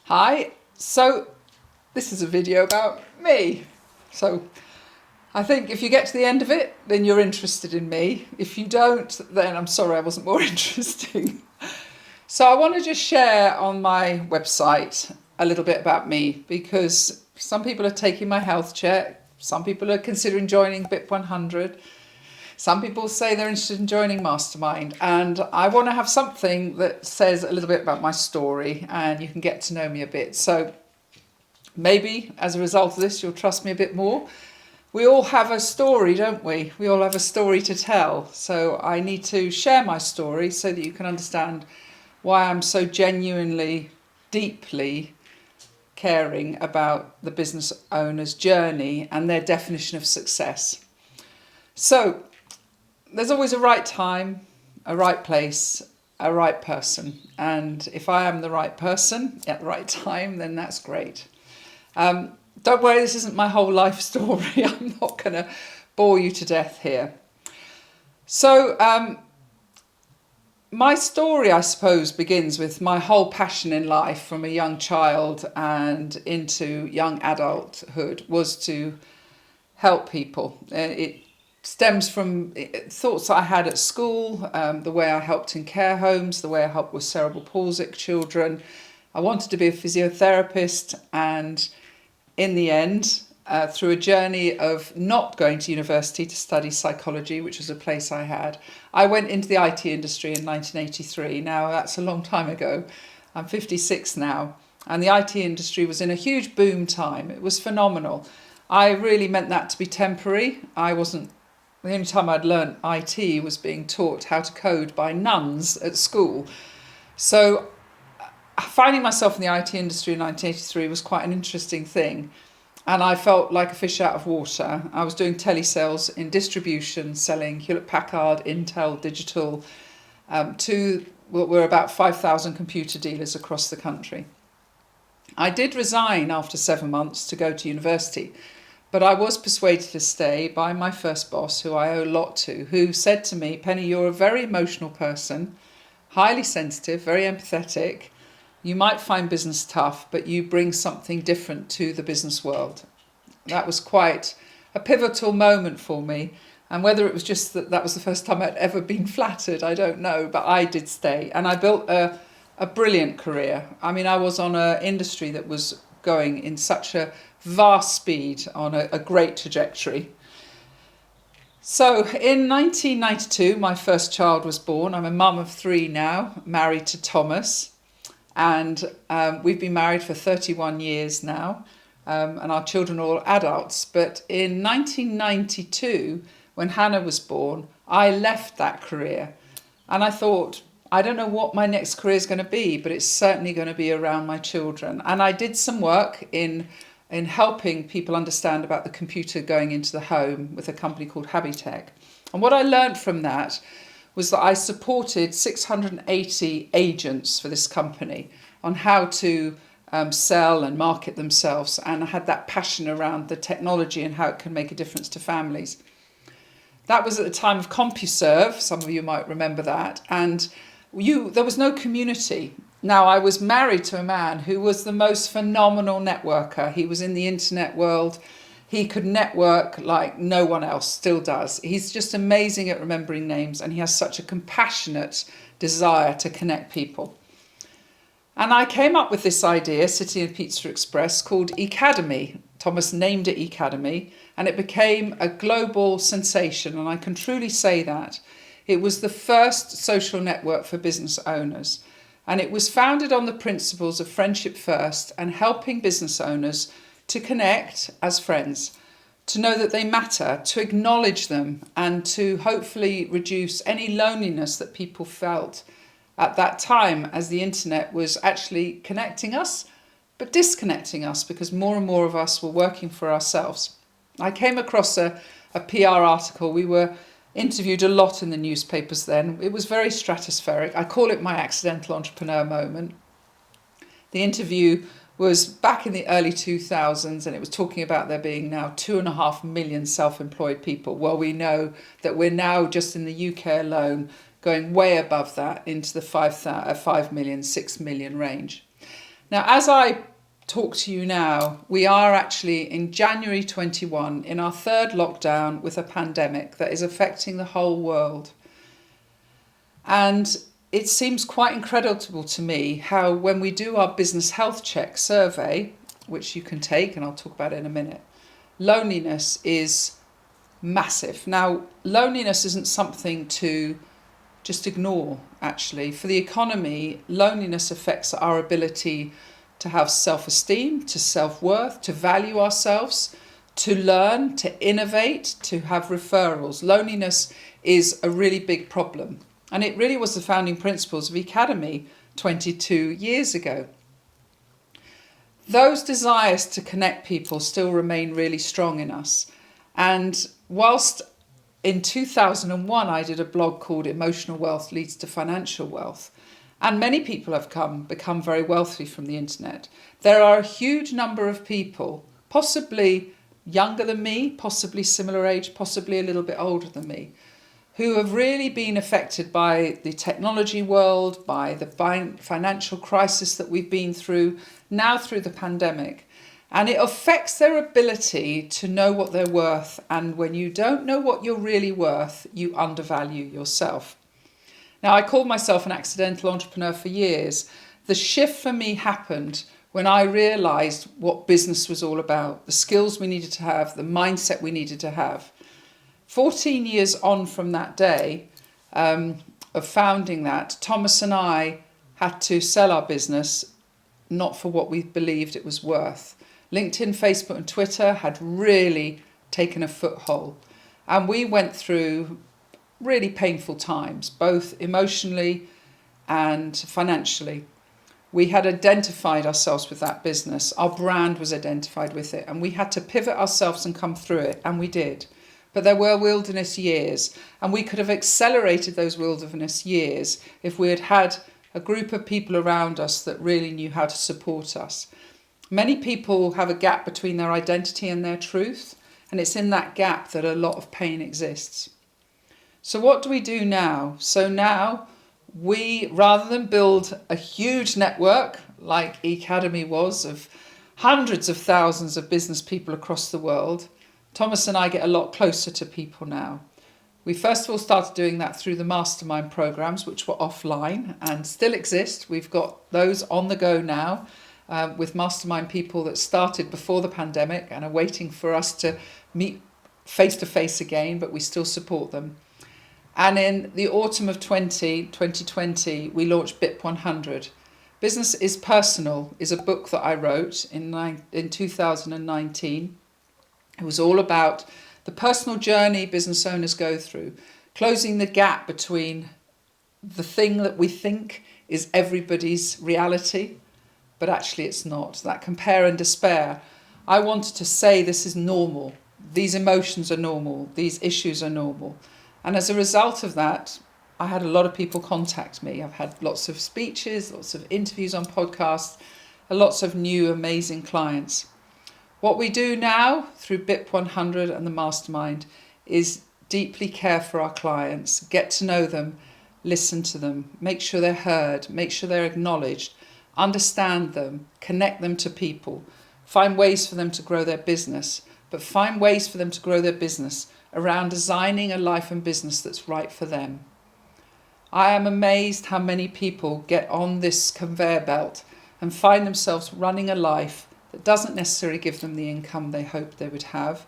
Hi, so this is a video about me. So I think if you get to the end of it, then you're interested in me. If you don't, then I'm sorry I wasn't more interesting. So I want to just share on my website a little bit about me because some people are taking my health check, some people are considering joining BIP 100. Some people say they're interested in joining Mastermind, and I want to have something that says a little bit about my story and you can get to know me a bit. So maybe as a result of this, you'll trust me a bit more. We all have a story, don't we? We all have a story to tell. So I need to share my story so that you can understand why I'm so genuinely, deeply caring about the business owner's journey and their definition of success. So there's always a right time, a right place, a right person. And if I am the right person at the right time, then that's great. Don't worry, this isn't my whole life story. I'm not going to bore you to death here. So my story, I suppose, begins with my whole passion in life from a young child and into young adulthood was to help people. It stems from thoughts I had at school, the way I helped in care homes, the way I helped with cerebral palsic children. I wanted to be a physiotherapist, and in the end, through a journey of not going to university to study psychology, which was a place I had, I went into the IT industry in 1983. Now, that's a long time ago. I'm 56 now, and the IT industry was in a huge boom time. It was phenomenal. I really meant that to be temporary. The only time I'd learned IT was being taught how to code by nuns at school. So finding myself in the IT industry in 1983 was quite an interesting thing. And I felt like a fish out of water. I was doing telesales in distribution, selling Hewlett-Packard, Intel, Digital, to what were about 5,000 computer dealers across the country. I did resign after 7 months to go to university, but I was persuaded to stay by my first boss, who I owe a lot to, who said to me, "Penny, you're a very emotional person, highly sensitive, very empathetic. You might find business tough, but you bring something different to the business world." That was quite a pivotal moment for me. And whether it was just that was the first time I'd ever been flattered, I don't know, but I did stay. And I built a brilliant career. I mean, I was on an industry that was going in such a vast speed on a great trajectory. So in 1992, my first child was born. I'm a mum of 3 now, married to Thomas. And we've been married for 31 years now, and our children are all adults. But in 1992, when Hannah was born, I left that career. And I thought, I don't know what my next career is going to be, but it's certainly going to be around my children. And I did some work in helping people understand about the computer going into the home with a company called Habitech. And what I learned from that was that I supported 680 agents for this company on how to sell and market themselves, and I had that passion around the technology and how it can make a difference to families. That was at the time of CompuServe, some of you might remember that, and there was no community. Now, I was married to a man who was the most phenomenal networker. He was in the internet world. He could network like no one else still does. He's just amazing at remembering names, and he has such a compassionate desire to connect people. And I came up with this idea, sitting in Pizza Express, called Ecademy. Thomas named it Ecademy, and it became a global sensation, and I can truly say that. It was the first social network for business owners, and it was founded on the principles of friendship first and helping business owners to connect as friends, to know that they matter, to acknowledge them, and to hopefully reduce any loneliness that people felt at that time, as the internet was actually connecting us, but disconnecting us because more and more of us were working for ourselves. I came across a PR article. We were interviewed a lot in the newspapers then. It was very stratospheric. I call it my accidental entrepreneur moment. The interview was back in the early 2000s, and it was talking about there being now 2.5 million self-employed people. Well, we know that we're now just in the UK alone going way above that into the 5 million, 6 million range. Now, as I talk to you now, we are actually in January 21 in our third lockdown with a pandemic that is affecting the whole world. And it seems quite incredible to me how when we do our business health check survey, which you can take, and I'll talk about it in a minute, loneliness is massive. Now, loneliness isn't something to just ignore, actually. For the economy, loneliness affects our ability to have self-esteem, to self-worth, to value ourselves, to learn, to innovate, to have referrals. Loneliness is a really big problem. And it really was the founding principles of Academy 22 years ago. Those desires to connect people still remain really strong in us. And whilst in 2001 I did a blog called Emotional Wealth Leads to Financial Wealth, and many people have become very wealthy from the internet, there are a huge number of people, possibly younger than me, possibly similar age, possibly a little bit older than me, who have really been affected by the technology world, by the financial crisis that we've been through, now through the pandemic. And it affects their ability to know what they're worth. And when you don't know what you're really worth, you undervalue yourself. Now, I called myself an accidental entrepreneur for years. The shift for me happened when I realised what business was all about, the skills we needed to have, the mindset we needed to have. 14 years on from that day of founding that, Thomas and I had to sell our business, not for what we believed it was worth. LinkedIn, Facebook and Twitter had really taken a foothold. And we went through really painful times, both emotionally and financially. We had identified ourselves with that business. Our brand was identified with it. And we had to pivot ourselves and come through it. And we did. But there were wilderness years. And we could have accelerated those wilderness years if we had had a group of people around us that really knew how to support us. Many people have a gap between their identity and their truth, and it's in that gap that a lot of pain exists. So what do we do now? So now we, rather than build a huge network like Academy was of hundreds of thousands of business people across the world, Thomas and I get a lot closer to people now. We first of all started doing that through the mastermind programs, which were offline and still exist. We've got those on the go now. With mastermind people that started before the pandemic and are waiting for us to meet face to face again, but we still support them. And in the autumn of 2020, we launched BIP 100. Business is Personal is a book that I wrote in 2019. It was all about the personal journey business owners go through, closing the gap between the thing that we think is everybody's reality, but actually it's not. That compare and despair. I wanted to say this is normal. These emotions are normal. These issues are normal. And as a result of that, I had a lot of people contact me. I've had lots of speeches, lots of interviews on podcasts, and lots of new amazing clients. What we do now through BIP 100 and the Mastermind is deeply care for our clients, get to know them, listen to them, make sure they're heard, make sure they're acknowledged, understand them, connect them to people, find ways for them to grow their business, but find ways for them to grow their business around designing a life and business that's right for them. I am amazed how many people get on this conveyor belt and find themselves running a life that doesn't necessarily give them the income they hoped they would have,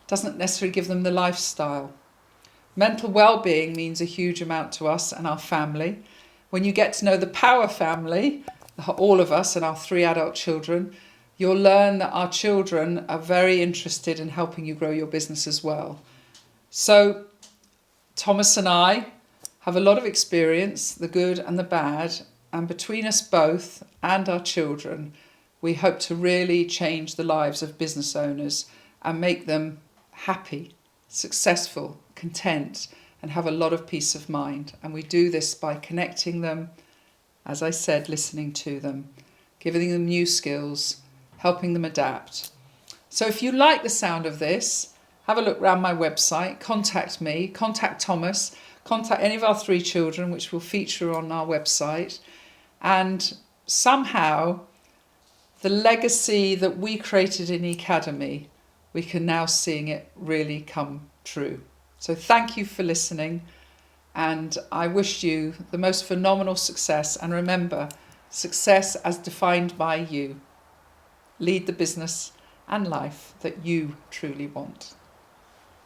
doesn't necessarily give them the lifestyle. Mental well-being means a huge amount to us and our family. When you get to know the Power family, all of us and our 3 adult children, you'll learn that our children are very interested in helping you grow your business as well. So Thomas and I have a lot of experience, the good and the bad, and between us both and our children, we hope to really change the lives of business owners and make them happy, successful, content, and have a lot of peace of mind. And we do this by connecting them, as I said, listening to them, giving them new skills, helping them adapt. So if you like the sound of this, have a look around my website, contact me, contact Thomas, contact any of our 3 children, which will feature on our website. And somehow the legacy that we created in the Academy, we can now seeing it really come true. So thank you for listening, and I wish you the most phenomenal success. And remember, success as defined by you. Lead the business and life that you truly want.